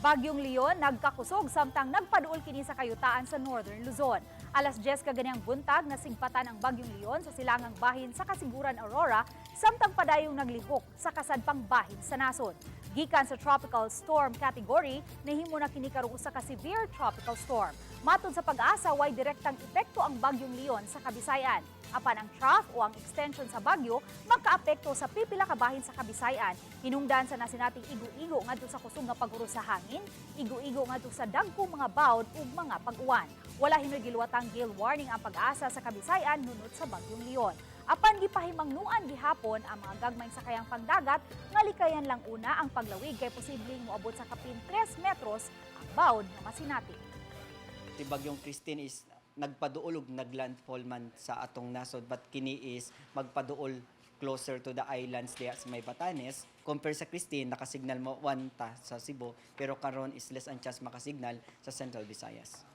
Bagyong Leon nagkakusog samtang nagpaduol kini sa kayutaan sa Northern Luzon. Alas 10 kaganyang buntag nasigpatan ang Bagyong Leon sa silangang bahin sa Kasiguran, Aurora, samtang padayong naglihok sa kasadpang bahin sa nasod. Gikan sa tropical storm category, nahimo na kini karong usa ka severe tropical storm. Matod sa pag-asa, way direktang epekto ang Bagyong Leon sa Kabisayan. Apan ang trough o ang extension sa bagyo magkaapekto sa pipila ka bahin sa Kabisayan. Hinungdan sa nasinating igo-igo ngadto sa kusog nga pag-uros sa hangin, igo-igo ngadto sa dagkong mga bawd ug mga pag-uwan. Wala hinoy giluwatang gale warning ang pag-asa sa Kabisayan nunot sa Bagyong Leon. Apan gipahimangnuan gihapon ang mga gagmayng sakayang pangdagat nga likayan lang una ang paglawig kay posibleng moabot sa kapin 3 metros ang bawd nga masinati. Si Bagyong Christine is nagpaduol ug naglandfall man sa atong nasod, but kini is magpaduol closer to the islands diya sa may Batanes. Compare sa Christine, nakasignal mo 1 ta sa Cebu, pero karon is less ang chance makasignal sa Central Visayas.